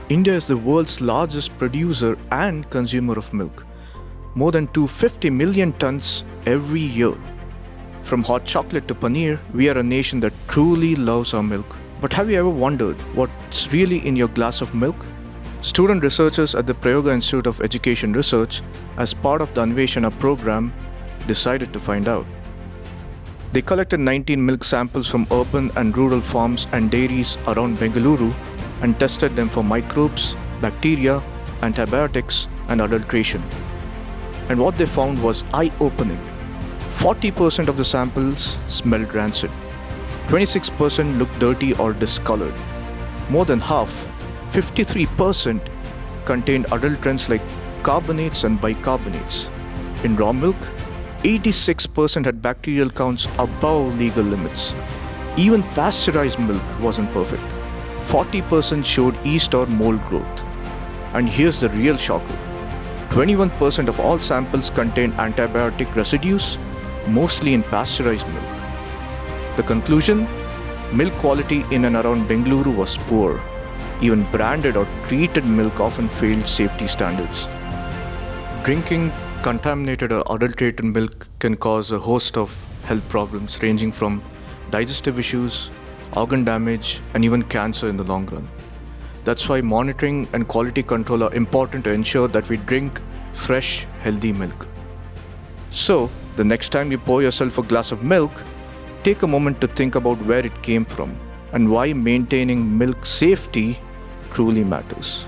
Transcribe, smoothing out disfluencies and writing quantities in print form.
India is the world's largest producer and consumer of milk, more than 250 million tons every year. From hot chocolate to paneer, we are a nation that truly loves our milk. But have you ever wondered what's really in your glass of milk? Student researchers at the Prayoga Institute of Education Research, as part of the Anveshana program, decided to find out. They collected 19 milk samples from urban and rural farms and dairies around Bangalore and tested them for microbes, bacteria, antibiotics, and adulteration. And what they found was eye-opening. 40% of the samples smelled rancid. 26% looked dirty or discolored. More than half, 53%, contained adulterants like carbonates and bicarbonates. In raw milk, 86% had bacterial counts above legal limits. Even pasteurized milk wasn't perfect. 40% showed yeast or mold growth. And here's the real shocker. 21% of all samples contained antibiotic residues, mostly in pasteurized milk. The conclusion? Milk quality in and around Bengaluru was poor. Even branded or treated milk often failed safety standards. Drinking contaminated or adulterated milk can cause a host of health problems ranging from digestive issues, organ damage, and even cancer in the long run. That's why monitoring and quality control are important to ensure that we drink fresh, healthy milk. So, the next time you pour yourself a glass of milk, take a moment to think about where it came from and why maintaining milk safety truly matters.